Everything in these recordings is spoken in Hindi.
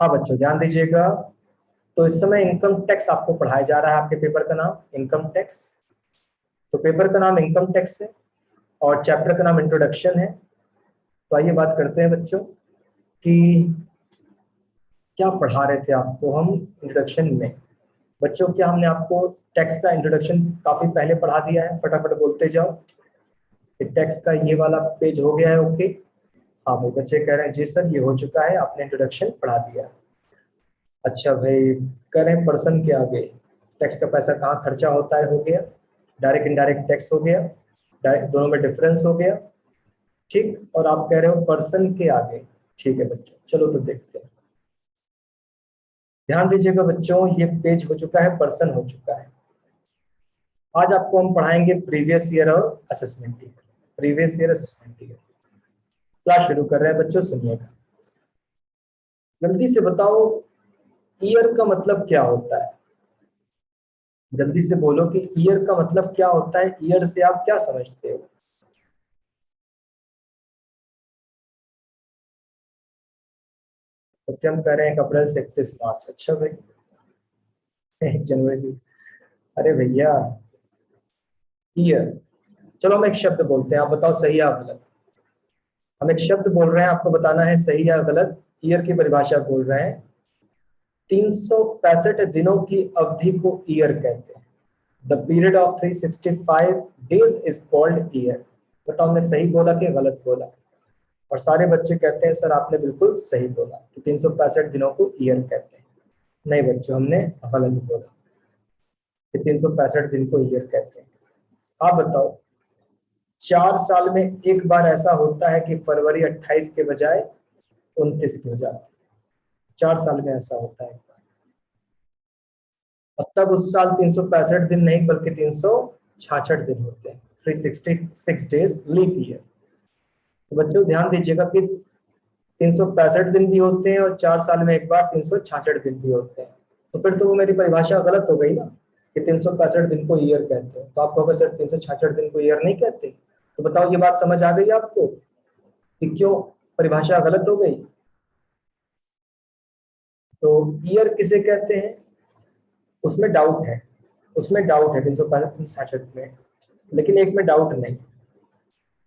हाँ बच्चों ध्यान दीजिएगा। तो इस समय इनकम टैक्स आपको पढ़ाया जा रहा है, आपके पेपर का नाम इनकम टैक्स। तो पेपर का नाम इनकम टैक्स है और चैप्टर का नाम इंट्रोडक्शन है। तो आइए बात करते हैं बच्चों कि क्या पढ़ा रहे थे आपको हम इंट्रोडक्शन में। बच्चों क्या हमने आपको टैक्स का इंट्रोडक्शन काफी पहले पढ़ा दिया है? फटाफट बोलते जाओ कि टैक्स का ये वाला पेज हो गया है। ओके, हाँ भाई बच्चे कह रहे हैं जी सर ये हो चुका है, आपने इंट्रोडक्शन पढ़ा दिया। अच्छा भाई, कह रहे हैं पर्सन के आगे टैक्स का पैसा कहाँ खर्चा होता है, हो गया। डायरेक्ट इनडायरेक्ट टैक्स हो गया, दोनों में डिफरेंस हो गया। ठीक, और आप कह रहे हो पर्सन के आगे। ठीक है बच्चों, चलो तो देखते हैं। ध्यान दीजिएगा बच्चों, ये पेज हो चुका है, पर्सन हो चुका है। आज आपको हम पढ़ाएंगे प्रीवियस ईयर और assessment year. Previous year assessment year class शुरू कर रहे हैं बच्चों, सुनिएगा। जल्दी से बताओ ईयर का मतलब क्या होता है? जल्दी से बोलो कि ईयर का मतलब क्या होता है, ईयर से आप क्या समझते हो? तो हम कह रहे हैं अप्रैल से 31 मार्च। अच्छा भाई 1 जनवरी से। अरे भैया ईयर, चलो हम एक शब्द बोलते हैं, आप बताओ सही या गलत। हम एक शब्द बोल रहे हैं, आपको बताना है सही या गलत। ईयर की परिभाषा बोल रहे हैं। 365 दिनों की अवधि को ईयर कहते हैं। The period of 365 days is called year. बताओ हमने सही बोला कि गलत बोला? और सारे बच्चे कहते हैं सर आपने बिल्कुल सही बोला कि 365 दिनों को ईयर कहते हैं। नहीं बच्चों, हमने गलत बोला कि 365 दिन को ईयर कहते हैं। आप बताओ 4 साल में एक बार ऐसा होता है कि फरवरी 28 के बजाय 29 की हो जाती है। 4 साल में ऐसा होता है। अब तब उस साल 365 दिन नहीं बल्कि 366 दिन होते हैं। 366 डेज लीप ईयर। तो बच्चों ध्यान दीजिएगा कि 365 दिन भी होते हैं और 4 साल में एक बार 366 दिन भी होते हैं। तो फिर तो वो मेरी परिभाषा गलत हो गई ना कि 365 दिन को ईयर कहते हैं। तो आप कहोगे सर 366 दिन को ईयर नहीं कहते। तो बताओ ये बात समझ आ गई आपको कि क्यों परिभाषा गलत हो गई? तो ईयर किसे कहते हैं उसमें डाउट है, उसमें डाउट है 365 में। लेकिन एक में डाउट नहीं,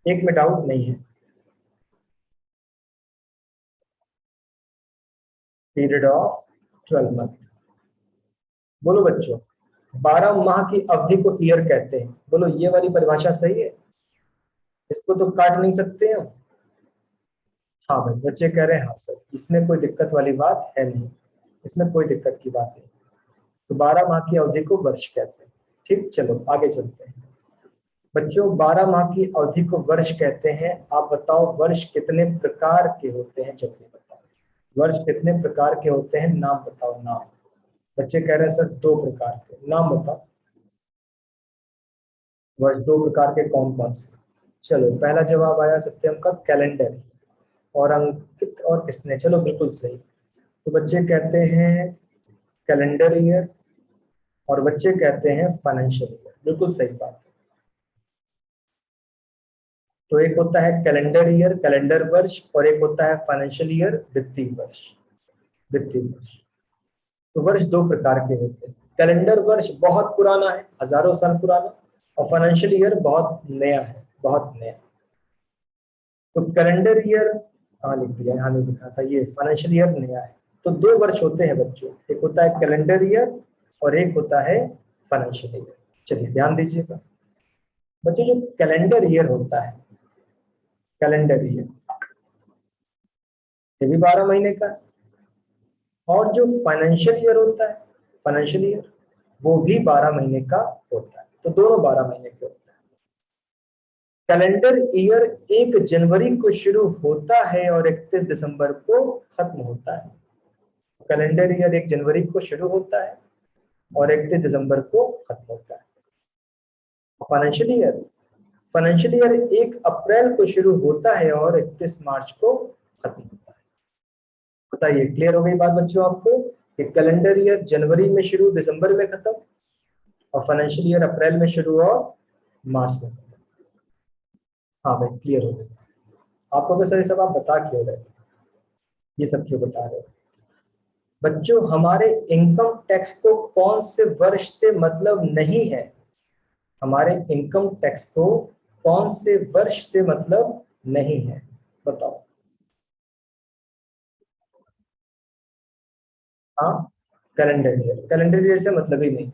एक में डाउट नहीं है। Period of 12 month. बोलो बच्चों 12 माह की अवधि को ईयर कहते हैं। बोलो ये वाली परिभाषा सही है? इसको तो काट नहीं सकते हम। हाँ भाई बच्चे कह रहे हैं हाँ सर, इसमें कोई दिक्कत वाली बात है नहीं, इसमें कोई दिक्कत की बात नहीं। तो 12 माह की अवधि को वर्ष कहते हैं। ठीक, चलो आगे चलते हैं। बच्चों 12 माह की अवधि को वर्ष कहते हैं। आप बताओ वर्ष कितने प्रकार के होते हैं, जल्दी बताओ। वर्ष कितने प्रकार के होते हैं, नाम बताओ नाम। बच्चे कह रहे हैं सर 2 प्रकार के, नाम बताओ। वर्ष 2 प्रकार के कौन कौन से? चलो पहला जवाब आया सत्यम का, कैलेंडर। और अंकित और किसने? चलो बिल्कुल सही। तो बच्चे कहते हैं कैलेंडर ईयर और बच्चे कहते हैं फाइनेंशियल ईयर। बिल्कुल सही बात है। तो एक होता है कैलेंडर ईयर, कैलेंडर वर्ष, और एक होता है फाइनेंशियल ईयर, वित्तीय वर्ष। वित्तीय वर्ष। तो वर्ष 2 प्रकार के होते हैं। कैलेंडर वर्ष बहुत पुराना है, हजारों साल पुराना, और फाइनेंशियल ईयर बहुत नया है, बहुत नया। तो कैलेंडर ईयर कहाँ लिख दिया, यहाँ नहीं लिखा था, ये फाइनेंशियल ईयर नया है। तो 2 वर्ष होते हैं बच्चों, एक होता है कैलेंडर ईयर और एक होता है फाइनेंशियल ईयर। चलिए ध्यान दीजिएगा बच्चों, जो कैलेंडर ईयर होता है, कैलेंडर ईयर ये भी 12 महीने का है। और जो फाइनेंशियल ईयर होता है, फाइनेंशियल ईयर वो भी 12 महीने का होता है। तो दोनों 12 महीने के होते हैं। कैलेंडर ईयर 1 जनवरी को शुरू होता है और 31 दिसंबर को खत्म होता है। कैलेंडर ईयर 1 जनवरी को शुरू होता है और 31 दिसंबर को खत्म होता है। फाइनेंशियल ईयर, फाइनेंशियल ईयर 1 अप्रैल को शुरू होता है और 31 मार्च को खत्म होता है। बताइए क्लियर हो गई बात बच्चों आपको कि कैलेंडर ईयर जनवरी में शुरू, दिसंबर में खत्म, और फाइनेंशियल ईयर अप्रैल में शुरू और मार्च में खत्म। हाँ भाई क्लियर हो गई। आपको तो सर ये सब आप बता क्यों रहे, ये सब क्यों बता रहे हो? बच्चों हमारे इनकम टैक्स को कौन से वर्ष से मतलब नहीं है, हमारे इनकम टैक्स को कौन से वर्ष से मतलब नहीं है, बताओ। हाँ, कैलेंडर ईयर से मतलब ही नहीं।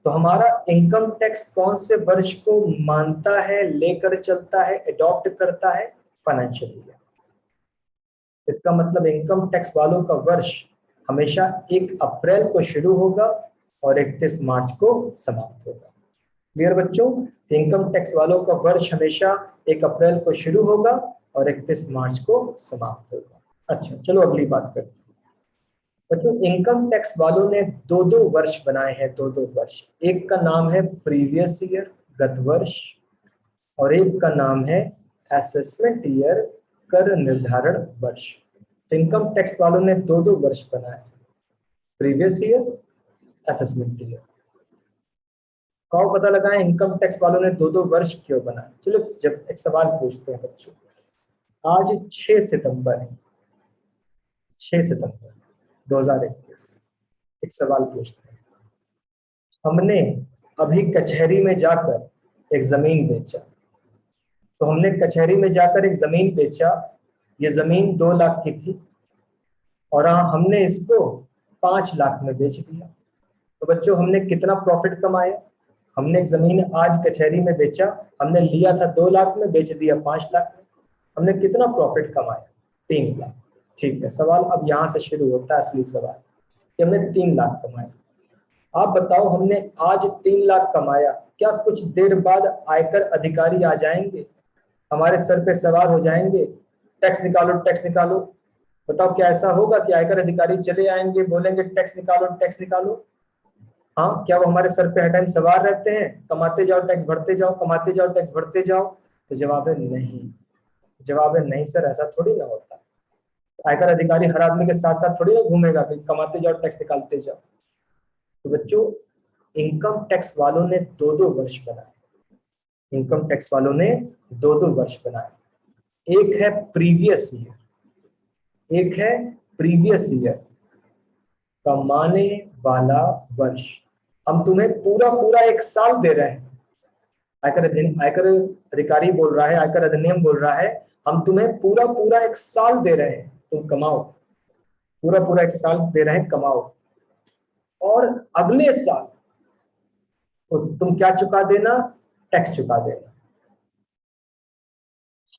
तो हमारा इनकम टैक्स कौन से वर्ष को मानता है, लेकर चलता है, अडॉप्ट करता है? Financial year. इसका मतलब इनकम टैक्स वालों का वर्ष हमेशा 1 अप्रैल को शुरू होगा और 31 मार्च को समाप्त होगा। क्लियर बच्चों? इनकम टैक्स वालों का वर्ष हमेशा 1 अप्रैल को शुरू होगा और 31 मार्च को समाप्त होगा। अच्छा चलो अगली बात करते हैं। बच्चों इनकम टैक्स वालों ने दो दो वर्ष बनाए हैं, दो दो वर्ष। एक का नाम है प्रीवियस ईयर, गत वर्ष, और एक का नाम है असेसमेंट ईयर, कर निर्धारण वर्ष। तो इनकम टैक्स वालों ने दो दो वर्ष बनाए, प्रीवियस ईयर, असेसमेंट ईयर। कौन पता लगाए इनकम टैक्स वालों ने दो दो वर्ष क्यों बनाए? चलो जब एक सवाल पूछते हैं बच्चों। आज 6 सितंबर है, 6 सितंबर 2021। एक सवाल पूछते हैं। हमने अभी कचहरी में जाकर एक जमीन बेचा। तो हमने कचहरी में जाकर एक जमीन बेचा, ये जमीन 2 लाख की थी और हमने इसको 5 लाख में बेच दिया। तो बच्चों हमने कितना प्रॉफिट कमाया? हमने एक जमीन आज कचहरी में बेचा, हमने लिया था 2 लाख में, बेच दिया 5 लाख में। हमने कितना प्रॉफिट कमाया? 3 लाख। ठीक है, सवाल अब यहाँ से शुरू होता है असली सवाल कि हमने 3 लाख कमाया। आप बताओ हमने आज 3 लाख कमाया, क्या कुछ देर बाद आयकर अधिकारी आ जाएंगे, हमारे सर पे सवार हो जाएंगे, टैक्स निकालो टैक्स निकालो? बताओ क्या ऐसा होगा कि आयकर अधिकारी चले आएंगे, बोलेंगे टैक्स निकालो टैक्स निकालो? हाँ, क्या वो हमारे सर पे हर टाइम सवार रहते हैं, कमाते जाओ टैक्स भरते जाओ, कमाते जाओ टैक्स भरते जाओ? तो जवाब है नहीं। जवाब है नहीं सर, ऐसा थोड़ी ना होता। आयकर अधिकारी हर आदमी के साथ साथ थोड़ी ना घूमेगा कि कमाते जाओ टैक्स निकालते जाओ। तो बच्चों इनकम टैक्स वालों ने दो दो वर्ष बनाए, इनकम टैक्स वालों ने दो दो वर्ष बनाए। एक है प्रीवियस ईयर, एक है प्रीवियस ईयर, कमाने वाला वर्ष। हम तुम्हें पूरा पूरा 1 साल दे रहे हैं। आयकर अधिकारी बोल रहा है, आयकर अधिनियम बोल रहा है, हम तुम्हें पूरा पूरा 1 साल दे रहे हैं, तुम कमाओ। पूरा पूरा 1 साल दे रहे हैं, कमाओ। और अगले साल तो तुम क्या चुका देना? टैक्स चुका देना।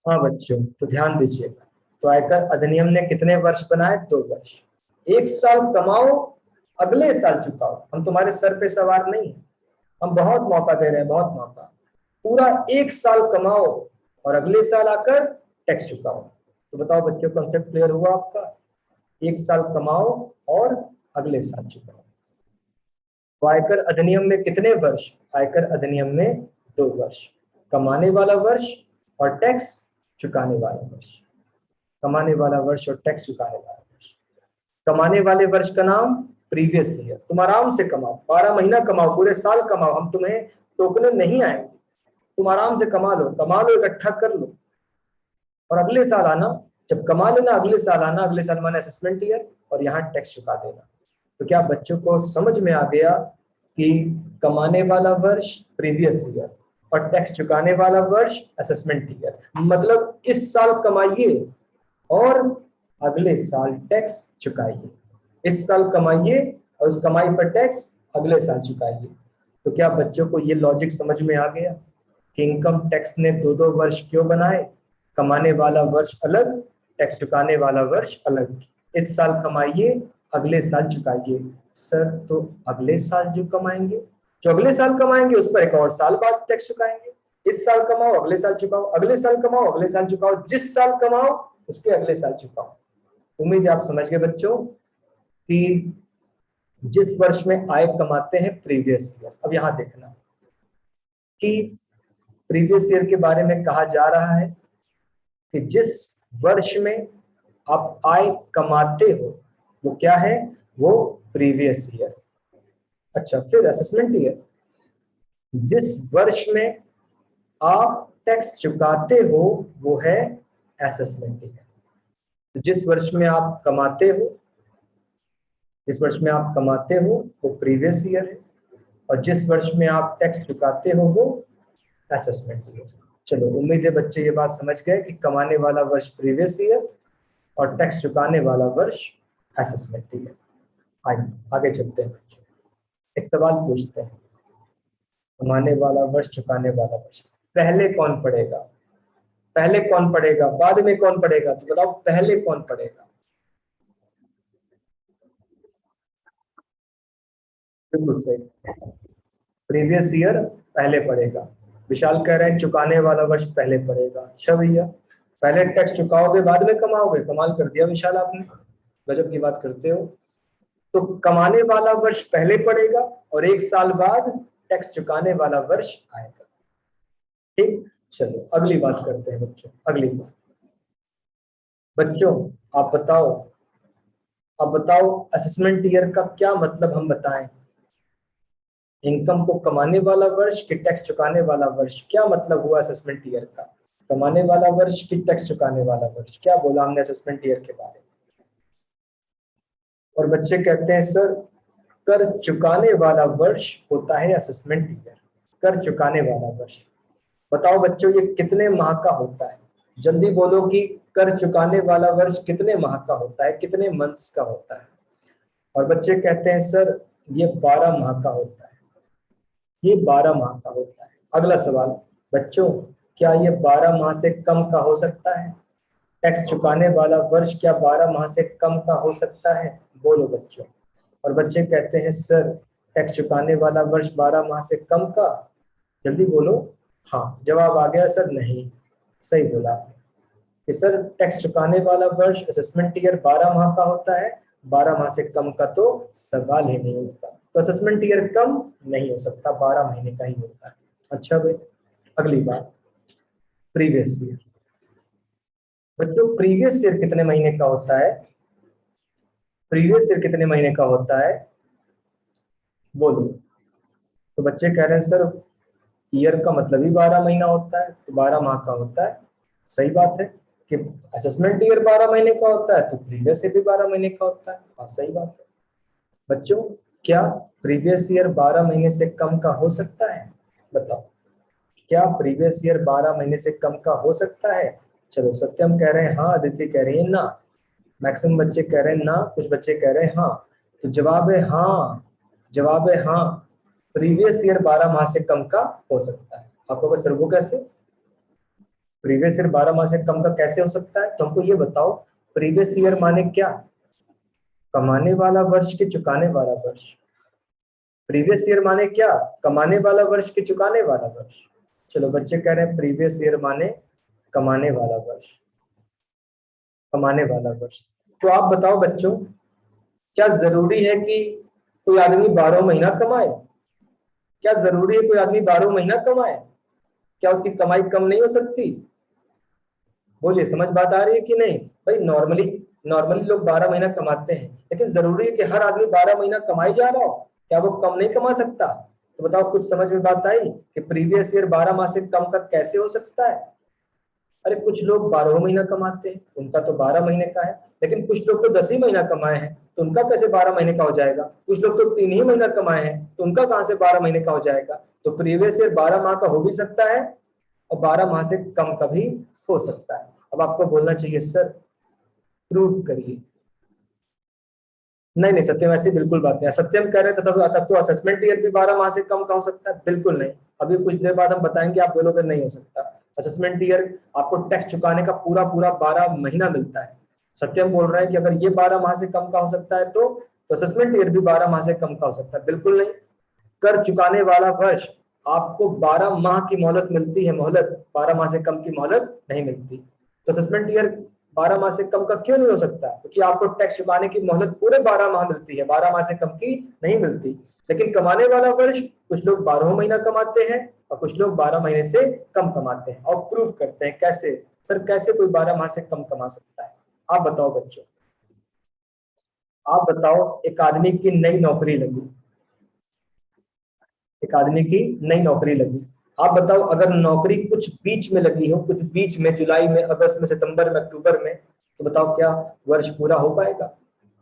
हाँ बच्चों, तो ध्यान दीजिएगा। तो आयकर अधिनियम ने कितने वर्ष बनाए? 2 वर्ष। 1 साल कमाओ, अगले साल चुकाओ। हम तुम्हारे सर पे सवार नहीं है, हम बहुत मौका दे रहे हैं, बहुत मौका। पूरा 1 साल कमाओ और अगले साल आकर टैक्स चुकाओ। तो बताओ बच्चों, कॉन्सेप्ट क्लियर हुआ आपका? 1 साल कमाओ और अगले साल चुकाओ। तो आयकर अधिनियम में कितने वर्ष? आयकर अधिनियम में 2 वर्ष, कमाने वाला वर्ष और टैक्स चुकाने वाला वर्ष। कमाने वाला वर्ष और टैक्स चुकाने वाला वर्ष। कमाने वाले वर्ष का नाम प्रीवियस ईयर। तुम आराम से कमाओ, 12 महीना कमाओ, पूरे साल कमाओ, हम तुम्हें टोकने नहीं आएंगे। तुम आराम से कमा लो, इकट्ठा कर लो और अगले साल आना। जब कमा लेना अगले साल आना, अगले साल माने असेसमेंट ईयर, और यहाँ टैक्स चुका देना। तो क्या बच्चों को समझ में आ गया कि कमाने वाला वर्ष प्रीवियस ईयर और टैक्स चुकाने वाला वर्ष असेसमेंट ईयर? मतलब इस साल कमाइए और अगले साल टैक्स चुकाइए, इस साल कमाइए और उस कमाई पर टैक्स अगले साल चुकाइए। तो क्या बच्चों को ये लॉजिक समझ में आ गया कि इनकम टैक्स ने दो दो वर्ष क्यों बनाए? कमाने वाला वर्ष अलग, टैक्स चुकाने वाला वर्ष अलग। इस साल कमाइए, अगले साल चुकाइए। सर तो अगले साल जो कमाएंगे, जो अगले साल कमाएंगे उस पर एक और साल बाद टैक्स चुकाएंगे। इस साल कमाओ, अगले साल चुकाओ, अगले साल कमाओ, अगले साल चुकाओ, जिस साल कमाओ उसके अगले साल चुकाओ। उम्मीद है आप समझ गए बच्चों कि जिस वर्ष में आय कमाते हैं प्रीवियस ईयर। अब यहां देखना कि प्रीवियस ईयर के बारे में कहा जा रहा है कि जिस वर्ष में आप आय कमाते हो वो क्या है? वो प्रीवियस ईयर। अच्छा, फिर असेसमेंट ईयर, जिस वर्ष में आप टैक्स चुकाते हो वो है असेसमेंट ईयर। जिस वर्ष में आप कमाते हो जिस वर्ष में आप कमाते हो वो प्रीवियस ईयर है, और जिस वर्ष में आप टैक्स चुकाते हो वो असेसमेंट ईयर। चलो, उम्मीद है बच्चे ये बात समझ गए कि कमाने वाला वर्ष प्रीवियस ईयर और टैक्स चुकाने वाला वर्ष असेसमेंट ईयर। आइए आगे चलते हैं बच्चों, एक सवाल पूछते हैं। कमाने वाला वर्ष, चुकाने वाला वर्ष, पहले कौन पढ़ेगा? पहले कौन पढ़ेगा, बाद में कौन पढ़ेगा? तो बताओ पहले कौन पढ़ेगा? बिल्कुल सही, प्रीवियस ईयर पहले पढ़ेगा। विशाल कह रहे हैं चुकाने वाला वर्ष पहले पढ़ेगा। अच्छा भैया, पहले टैक्स चुकाओगे बाद में कमाओगे? कमाल कर दिया विशाल आपने, गजब की बात करते हो। तो कमाने वाला वर्ष पहले पड़ेगा और 1 साल बाद टैक्स चुकाने वाला वर्ष आएगा। ठीक, चलो अगली बात करते हैं बच्चों। अगली बात, बच्चों आप बताओ, अब बताओ असेसमेंट ईयर का क्या मतलब हम बताएं? इनकम को कमाने वाला वर्ष कि टैक्स चुकाने वाला वर्ष, क्या मतलब हुआ असेसमेंट ईयर का? कमाने वाला वर्ष कि टैक्स चुकाने वाला वर्ष, क्या बोला हमने असेसमेंट ईयर के बारे में? और बच्चे कहते हैं सर कर चुकाने वाला वर्ष होता है असेसमेंट ईयर। कर चुकाने वाला वर्ष, बताओ बच्चों ये कितने माह का होता है? जल्दी बोलो कि कर चुकाने वाला वर्ष कितने माह का होता है, कितने मंथ्स का होता है? और बच्चे कहते हैं सर ये 12 माह का होता है, ये 12 माह का होता है। अगला सवाल बच्चों, क्या ये 12 माह से कम का हो सकता है? टैक्स चुकाने वाला वर्ष क्या 12 माह से कम का हो सकता है? बोलो बच्चों। और बच्चे कहते हैं सर टैक्स चुकाने वाला वर्ष 12 माह से कम का, जल्दी बोलो। हाँ, जवाब आ गया सर नहीं, सही बोला आपने कि सर टैक्स चुकाने वाला वर्ष असेसमेंट ईयर 12 माह का होता है, 12 माह से कम का तो सवाल ही नहीं होता। तो असेसमेंट ईयर कम नहीं हो सकता, 12 महीने का ही होता है। अच्छा भाई, अगली बात, प्रीवियस ईयर। बच्चों प्रीवियस ईयर कितने महीने का होता है? प्रीवियस ईयर कितने महीने का होता है? बोलो। तो बच्चे कह रहे हैं सर ईयर का मतलब ही 12 महीना होता है, तो 12 माह का होता है। सही बात है कि असेसमेंट ईयर 12 महीने का होता है, तो प्रीवियस ईयर भी 12 महीने का होता है। हाँ सही बात है। बच्चों क्या प्रीवियस ईयर 12 महीने से कम का हो सकता है? बताओ, क्या प्रीवियस ईयर 12 महीने से कम का हो सकता है? चलो, सत्यम कह रहे हैं हाँ, अदिति कह रही है ना, मैक्सिमम बच्चे कह रहे हैं ना, कुछ बच्चे कह रहे हैं हाँ। तो जवाब है हाँ, जवाब है हाँ, प्रीवियस ईयर 12 माह से कम का हो सकता है। आपको बस वो कैसे, प्रीवियस ईयर 12 माह से कम का कैसे हो सकता है? तो हमको ये बताओ, प्रीवियस ईयर माने क्या? कमाने वाला वर्ष के चुकाने वाला वर्ष। प्रीवियस ईयर माने क्या? कमाने वाला वर्ष के चुकाने वाला वर्ष। चलो बच्चे कह रहे हैं प्रीवियस ईयर माने कमाने वाला वर्ष, कमाने वाला वर्ष। तो आप बताओ बच्चों, क्या जरूरी है कि कोई आदमी 12 महीना कमाए? क्या जरूरी है कोई आदमी 12 महीना कमाए? क्या उसकी कमाई कम नहीं हो सकती? बोलिए, समझ बात आ रही है कि नहीं? भाई नॉर्मली नॉर्मली लोग 12 महीना कमाते हैं, लेकिन जरूरी है कि हर आदमी 12 महीना कमाई जा रहा हो? क्या वो कम नहीं कमा सकता? तो बताओ, कुछ समझ में बात आई कि प्रीवियस ईयर 12 माह से कम का कैसे हो सकता है? अरे कुछ लोग 12 महीना कमाते हैं, उनका तो 12 महीने का है, लेकिन कुछ लोग तो 10 ही महीना कमाए हैं, तो उनका कैसे 12 महीने का हो जाएगा? कुछ लोग तो 3 ही महीना कमाए हैं, तो उनका कहां से 12 महीने का हो जाएगा? तो प्रीवियस ईयर 12 माह का हो भी सकता है और 12 माह से कम का भी हो सकता है। अब आपको बोलना चाहिए सर प्रूव करिए। नहीं नहीं सत्यम, ऐसी बिल्कुल बात नहीं। सत्यम कह रहे थे तब तो असेसमेंट ईयर भी 12 माह से कम का हो सकता है? बिल्कुल नहीं, अभी कुछ देर बाद हम बताएंगे, आप बोलोगे नहीं हो सकता। असेसमेंट ईयर आपको टैक्स चुकाने का पूरा पूरा 12 महीना मिलता है। सत्यम बोल रहे हैं कि अगर ये 12 माह से कम का हो सकता है तो असेसमेंट ईयर भी 12 माह से कम का हो सकता है। बिल्कुल नहीं, कर चुकाने वाला वर्ष आपको 12 माह की मोहलत मिलती है, मोहलत, 12 माह से कम की मोहलत नहीं मिलती। तो असेसमेंट ईयर 12 माह से कम का क्यों नहीं हो सकता? क्योंकि आपको टैक्स चुकाने की मोहलत पूरे 12 माह मिलती है, 12 माह से कम की नहीं मिलती। लेकिन कमाने वाला वर्ष कुछ लोग 12 महीना कमाते हैं और कुछ लोग 12 महीने से कम कमाते हैं। और प्रूव करते हैं कैसे? सर कैसे कोई 12 माह से कम कमा सकता है? आप बताओ बच्चों, आप बताओ। एक आदमी की नई नौकरी लगी, एक आदमी की नई नौकरी लगी। आप बताओ, अगर नौकरी कुछ बीच में लगी हो, कुछ बीच में, जुलाई में, अगस्त में, सितंबर में, अक्टूबर में, तो बताओ क्या वर्ष पूरा हो पाएगा?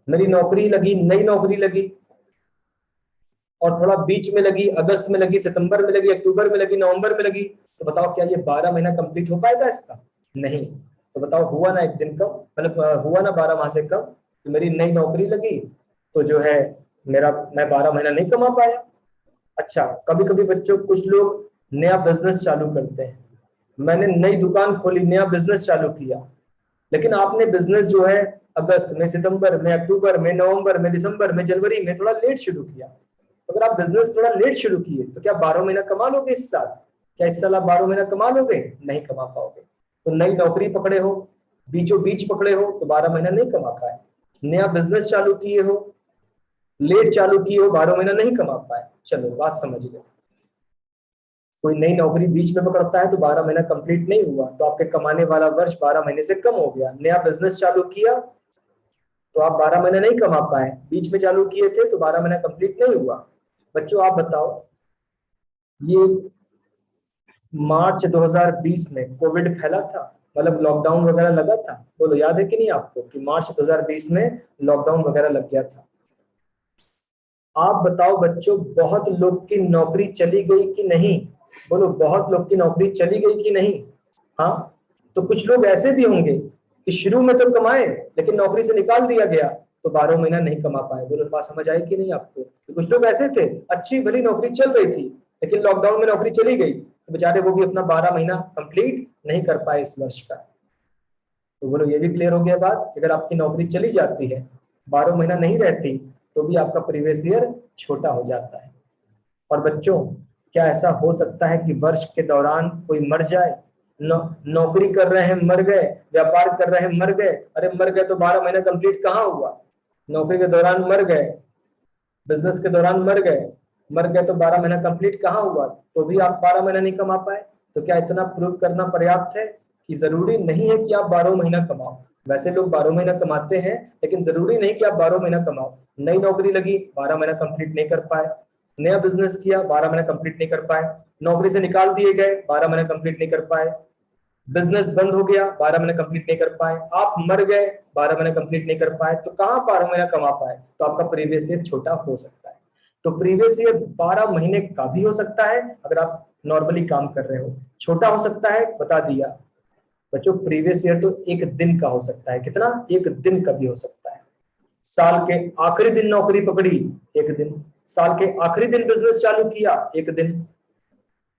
मेरी नौकरी लगी, नई नौकरी लगी और थोड़ा बीच में लगी, अगस्त में लगी, सितंबर में लगी, अक्टूबर में लगी, नवंबर में लगी, तो बताओ क्या ये 12 महीना कंप्लीट हो पाएगा इसका? नहीं। तो बताओ हुआ ना एक दिन कम, मतलब हुआ ना 12 माह से कम। तो मेरी नई नौकरी लगी तो जो है मेरा, मैं 12 महीना नहीं कमा पाया। अच्छा, कभी कभी बच्चों कुछ लोग नया बिजनेस चालू करते हैं। मैंने नई दुकान खोली, नया बिजनेस चालू किया, लेकिन आपने बिजनेस जो है अगस्त में, सितंबर में, अक्टूबर में, नवंबर में, दिसंबर में, जनवरी में थोड़ा लेट शुरू किया। तो अगर आप बिजनेस थोड़ा लेट शुरू किए तो क्या 12 महीना कमा लोगे इस साल? क्या इस साल आप 12 महीना कमा लोगे? नहीं कमा पाओगे। तो नई नौकरी पकड़े हो, बीचों बीच पकड़े हो तो 12 महीना नहीं कमा पाए। नया बिजनेस चालू किए हो, लेट चालू किए हो, 12 महीना नहीं कमा पाए। चलो बात समझ गए। कोई नई नौकरी बीच में पकड़ता है तो 12 महीना कंप्लीट नहीं हुआ तो आपके कमाने वाला वर्ष 12 महीने से कम हो गया। नया बिजनेस चालू किया तो आप 12 महीने नहीं कमा पाए, बीच में चालू किए थे तो 12 महीना कंप्लीट नहीं हुआ। बच्चों आप बताओ, ये मार्च 2020 में कोविड फैला था, मतलब लॉकडाउन वगैरह लगा था, बोलो याद है कि नहीं आपको कि मार्च 2020 में लॉकडाउन वगैरह लग गया था? आप बताओ बच्चों, बहुत लोग की नौकरी चली गई कि नहीं? बोलो, बहुत लोग की नौकरी चली गई कि नहीं? हाँ। तो कुछ लोग ऐसे भी होंगे कि शुरू में तो कमाए लेकिन नौकरी से निकाल दिया गया तो 12 महीना नहीं कमा पाए। बोलो बात समझ आई कि नहीं आपको? तो कुछ लोग ऐसे थे, अच्छी भली नौकरी चल रही थी लेकिन लॉकडाउन में नौकरी चली गई तो बेचारे वो भी अपना 12 महीना कंप्लीट नहीं कर पाए इस वर्ष का। तो बोलो ये भी क्लियर हो गया बात, अगर आपकी नौकरी चली जाती है, 12 महीना नहीं रहती, तो भी आपका प्रीवियस ईयर छोटा हो जाता है। और बच्चों, क्या ऐसा हो सकता है कि वर्ष के दौरान कोई मर जाए? नौकरी कर रहे हैं मर गए, व्यापार कर रहे हैं मर गए, अरे मर गए तो 12 महीना कंप्लीट कहाँ हुआ? नौकरी के दौरान मर गए, बिजनेस के दौरान मर गए, मर गए तो 12 महीना कंप्लीट कहाँ हुआ? तो भी आप 12 महीना नहीं कमा पाए। तो क्या इतना प्रूव करना पर्याप्त है कि जरूरी नहीं है कि आप 12 महीना कमाओ? वैसे लोग 12 महीना कमाते हैं लेकिन जरूरी नहीं कि आप 12 महीना कमाओ। नई नौकरी लगी, 12 महीना कंप्लीट नहीं कर पाए, नया बिजनेस किया, 12 महीना कंप्लीट नहीं कर पाए, नौकरी से निकाल दिए गए, 12 महीना कंप्लीट नहीं कर पाए, बिजनेस बंद हो गया, 12 महीने कंप्लीट नहीं कर पाए, आप मर गए, 12 महीने कंप्लीट नहीं कर पाए, तो कहां 12 महीना कमा पाए? तो आपका प्रीवियस ईयर छोटा हो सकता है। तो प्रीवियस ईयर 12 महीने का भी हो सकता है अगर आप नॉर्मली काम कर रहे हो, छोटा हो सकता है, बता दिया। बच्चों प्रीवियस ईयर तो एक दिन का हो सकता है, कितना? एक दिन का भी हो सकता है। साल के आखिरी दिन नौकरी पकड़ी, एक दिन। साल के आखिरी दिन बिजनेस चालू किया, एक दिन।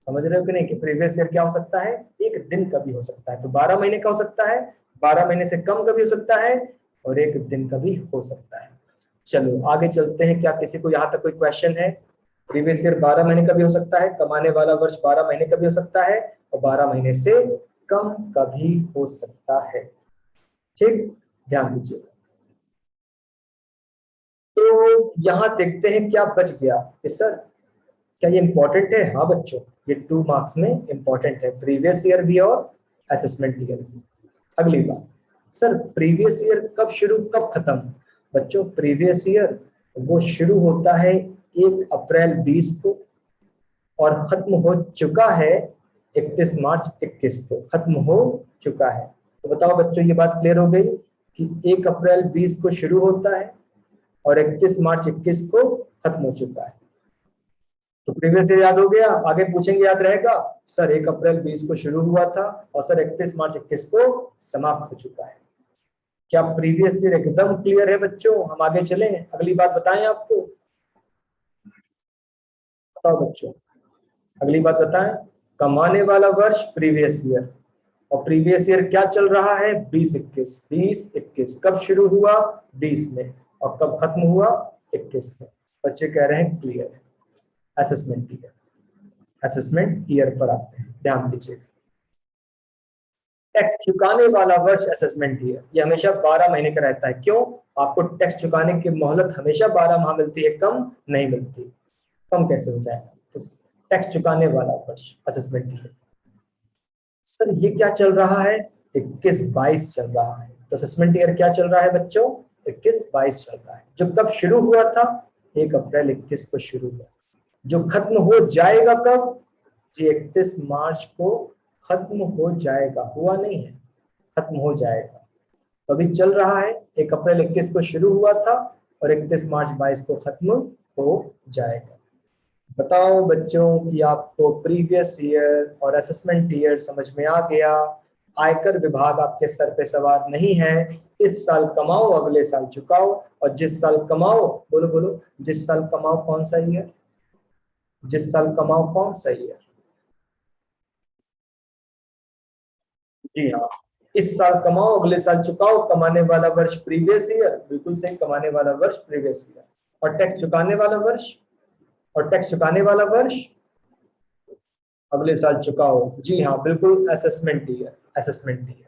समझ रहे हो कि नहीं कि प्रीवियस ईयर क्या हो सकता है? एक दिन का भी हो सकता है। तो 12 महीने का हो सकता है, 12 महीने से कम का भी हो सकता है, और एक दिन का भी हो सकता है। चलो आगे चलते हैं, क्या किसी को यहाँ तक कोई क्वेश्चन है? प्रीवियस ईयर 12 महीने का भी हो सकता है, कमाने वाला वर्ष 12 महीने का भी हो सकता है, और 12 महीने से कम का भी हो सकता है। ठीक, ध्यान दीजिए। तो यहाँ देखते हैं क्या बच गया कि सर क्या ये इंपॉर्टेंट है? हाँ बच्चों, ये 2 मार्क्स में इंपॉर्टेंट है, प्रीवियस ईयर भी और असेसमेंट ईयर भी। अगली बात, सर प्रीवियस ईयर कब शुरू कब खत्म? बच्चों प्रीवियस ईयर वो शुरू होता है 1 अप्रैल 20 को और खत्म हो चुका है 31 मार्च 21 को, खत्म हो चुका है। तो बताओ बच्चों, ये बात क्लियर हो गई कि 1 अप्रैल 20 को शुरू होता है और 31 मार्च 21 को खत्म हो चुका है। तो प्रीवियस ईयर याद हो गया, आगे पूछेंगे याद रहेगा? सर 1 अप्रैल 20 को शुरू हुआ था और सर 31 मार्च 21 को समाप्त हो चुका है। क्या प्रीवियस ईयर एकदम क्लियर है बच्चों? हम आगे चलें, अगली बात बताएं आपको। बताओ बच्चों, अगली बात बताएं। कमाने वाला वर्ष प्रीवियस ईयर, और प्रीवियस ईयर क्या चल रहा है? 2021। 2021 कब शुरू हुआ? 20 में, और कब खत्म हुआ? 21 में। बच्चे कह रहे हैं क्लियर है। असेसमेंट ईयर, असेसमेंट ईयर पर आते हैं, ध्यान दीजिए। टैक्स चुकाने वाला वर्ष असेसमेंट ईयर, ये हमेशा 12 महीने का रहता है। क्यों? आपको टैक्स चुकाने की मोहलत हमेशा 12 माह मिलती है, कम नहीं मिलती। कम कैसे हो जाएगा? तो टैक्स चुकाने वाला वर्ष असेसमेंट ईयर। सर ये क्या चल रहा है? 21-22 चल रहा है। तो असेसमेंट ईयर क्या चल रहा है बच्चों? 21-22 चल रहा है। जो कब शुरू हुआ था? 1 अप्रैल 21 को शुरू हुआ। जो खत्म हो जाएगा कब? जी 31 मार्च को खत्म हो जाएगा, हुआ नहीं है, खत्म हो जाएगा। तो अभी चल रहा है, 1 अप्रैल 21 को शुरू हुआ था और 31 मार्च 22 को खत्म हो जाएगा। बताओ बच्चों कि आपको प्रीवियस ईयर और असेसमेंट ईयर समझ में आ गया। आयकर विभाग आपके सर पे सवार नहीं है। इस साल कमाओ, अगले साल चुकाओ, और जिस साल कमाओ, बोलो बोलो, जिस साल कमाओ कौन सा ईयर? जिस साल कमाओ कौन सा ईयर? जी हाँ, इस साल कमाओ, अगले साल चुकाओ। कमाने वाला वर्ष प्रीवियस ईयर, बिल्कुल सही, कमाने वाला वर्ष प्रीवियस ईयर। और टैक्स चुकाने वाला वर्ष, और टैक्स चुकाने वाला वर्ष अगले साल चुकाओ। जी हाँ बिल्कुल, असेसमेंट ईयर, असेसमेंट ईयर।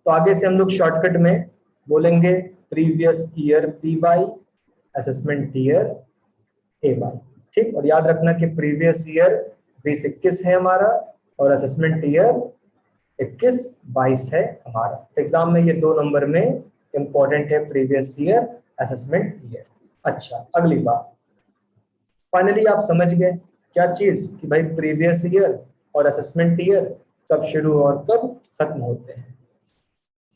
तो आगे से हम लोग शॉर्टकट में बोलेंगे previous year P Y, assessment year A Y. ठीक, और याद रखना कि प्रीवियस ईयर 2021 है हमारा और असेसमेंट ईयर 21-22 है हमारा। तो एग्जाम में ये 2 नंबर में इंपॉर्टेंट है, प्रीवियस ईयर, असेसमेंट ईयर। अच्छा, अगली बात, फाइनली आप समझ गए क्या चीज कि भाई प्रीवियस ईयर और असेसमेंट ईयर कब शुरू और कब खत्म होते हैं।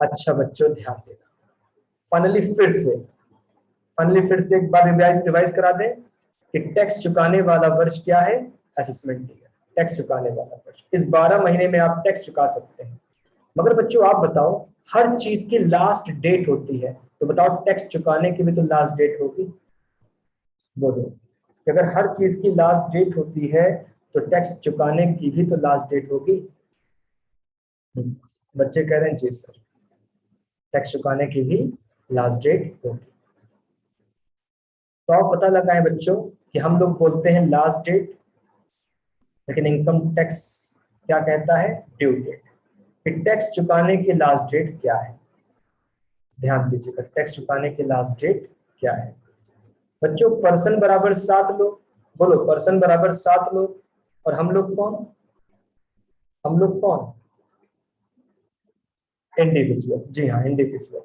अच्छा बच्चों ध्यान देना, फाइनली फिर से एक बार रिवाइज रिवाइज करा दें कि टैक्स चुकाने वाला वर्ष क्या है? असेसमेंट ईयर, टैक्स चुकाने वाला वर्ष। इस 12 महीने में आप टैक्स चुका सकते हैं। मगर बच्चों आप बताओ, हर चीज की लास्ट डेट होती है, तो बताओ टैक्स चुकाने की भी तो लास्ट डेट होगी। बोलो कि अगर हर चीज की लास्ट डेट होती है तो टैक्स चुकाने की भी तो लास्ट डेट होगी। बच्चे कह रहे हैं जी सर, टैक्स चुकाने की भी लास्ट डेट होगी। तो आप पता लगाएं बच्चों कि हम लोग बोलते हैं लास्ट डेट, लेकिन इनकम टैक्स क्या कहता है? Due date. कि टैक्स चुकाने की लास्ट डेट क्या है? ध्यान दीजिएगा, टैक्स चुकाने की लास्ट डेट क्या है? बच्चों पर्सन बराबर 7 लोग, बोलो पर्सन बराबर 7 लोग, और हम लोग कौन? हम लोग कौन? इंडिविजुअल। जी हाँ, इंडिविजुअल।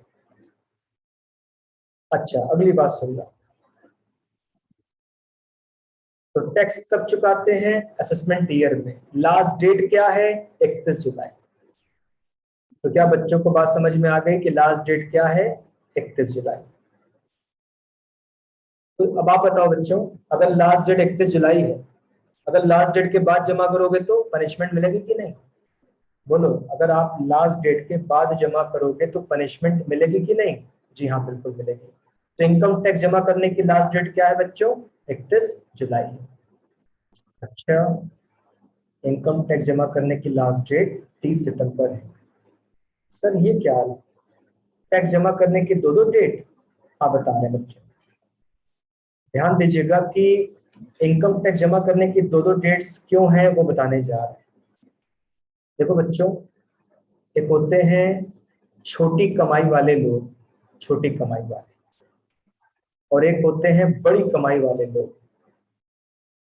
अच्छा, अगली बात सुनना, तो टैक्स कब चुकाते हैं? असेसमेंट ईयर में। लास्ट डेट क्या है? 31 जुलाई। तो क्या बच्चों को बात समझ में आ गई कि लास्ट डेट क्या है? 31 जुलाई। तो अब आप बताओ बच्चों, अगर लास्ट डेट 31 जुलाई है, अगर लास्ट डेट के बाद जमा करोगे तो पनिशमेंट मिलेगी कि नहीं? बोलो, अगर आप लास्ट डेट के बाद जमा करोगे तो पनिशमेंट मिलेगी कि नहीं? जी हाँ बिल्कुल मिलेगी। तो इनकम टैक्स जमा करने की लास्ट डेट क्या है बच्चों? 31 जुलाई। अच्छा, इनकम टैक्स जमा करने की लास्ट डेट 30 सितंबर है। सर ये क्या है, टैक्स जमा करने की दो दो डेट आप बता रहे हैं बच्चों? ध्यान दीजिएगा कि इनकम टैक्स जमा करने की दो दो डेट्स क्यों हैं वो बताने जा रहे हैं। देखो बच्चों, एक होते हैं छोटी कमाई वाले लोग, छोटी कमाई वाले, और एक होते हैं बड़ी कमाई वाले लोग।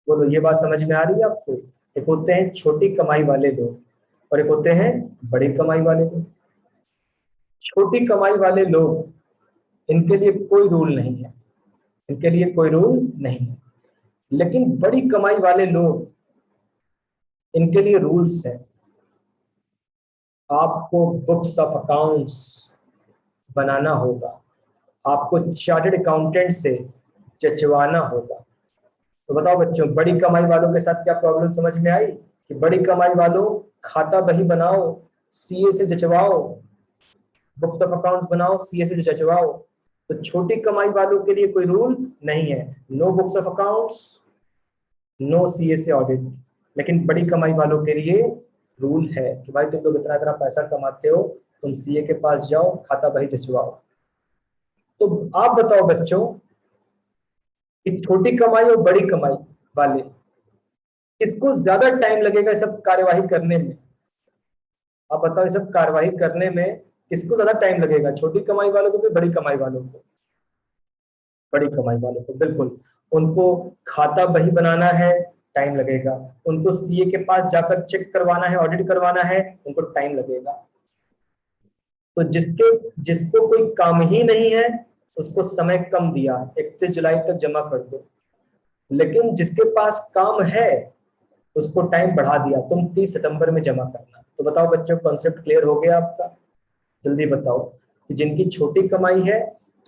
बोलो ये बात समझ में आ रही है आपको? एक होते हैं छोटी कमाई वाले लोग और एक होते हैं बड़ी कमाई वाले लोग। छोटी कमाई वाले लोग, इनके लिए कोई रूल नहीं है, इनके लिए कोई रूल नहीं है। लेकिन बड़ी कमाई वाले लोग, इनके लिए रूल्स हैं। आपको बुक्स ऑफ अकाउंट्स बनाना होगा, आपको चार्टर्ड अकाउंटेंट से जचवाना होगा। तो बताओ बच्चों, बड़ी कमाई वालों के साथ क्या प्रॉब्लम समझ में आई? कि बड़ी कमाई वालों, खाता बही बनाओ, सीए से जचवाओ, बुक्स ऑफ अकाउंट्स बनाओ, सीए से जचवाओ। तो छोटी कमाई वालों के लिए कोई रूल नहीं है, no books of accounts, no CA से ऑडिट। लेकिन बड़ी कमाई वालों के लिए रूल है कि भाई तुम लोग इतना इतना पैसा कमाते हो, तुम सीए के पास जाओ, खाता बही जचवाओ। तो आप बताओ बच्चों कि छोटी कमाई और बड़ी कमाई वाले, किसको ज्यादा टाइम लगेगा ये सब कार्यवाही करने में? आप बताओ, ये सब कार्यवाही करने में किसको ज्यादा टाइम लगेगा, छोटी कमाई वालों को कि बड़ी कमाई वालों को? बड़ी कमाई वालों को, बिल्कुल। उनको खाता बही बनाना है, टाइम लगेगा। उनको सीए के पास जाकर चेक करवाना है, ऑडिट करवाना है, उनको टाइम लगेगा। तो जिसको कोई काम ही नहीं है उसको समय कम दिया, 31 जुलाई तक जमा कर दो। लेकिन जिसके पास काम है उसको टाइम बढ़ा दिया, तुम 30 सितंबर में जमा करना। तो बताओ बच्चों, कॉन्सेप्ट क्लियर हो गया आपका? जल्दी बताओ कि जिनकी छोटी कमाई है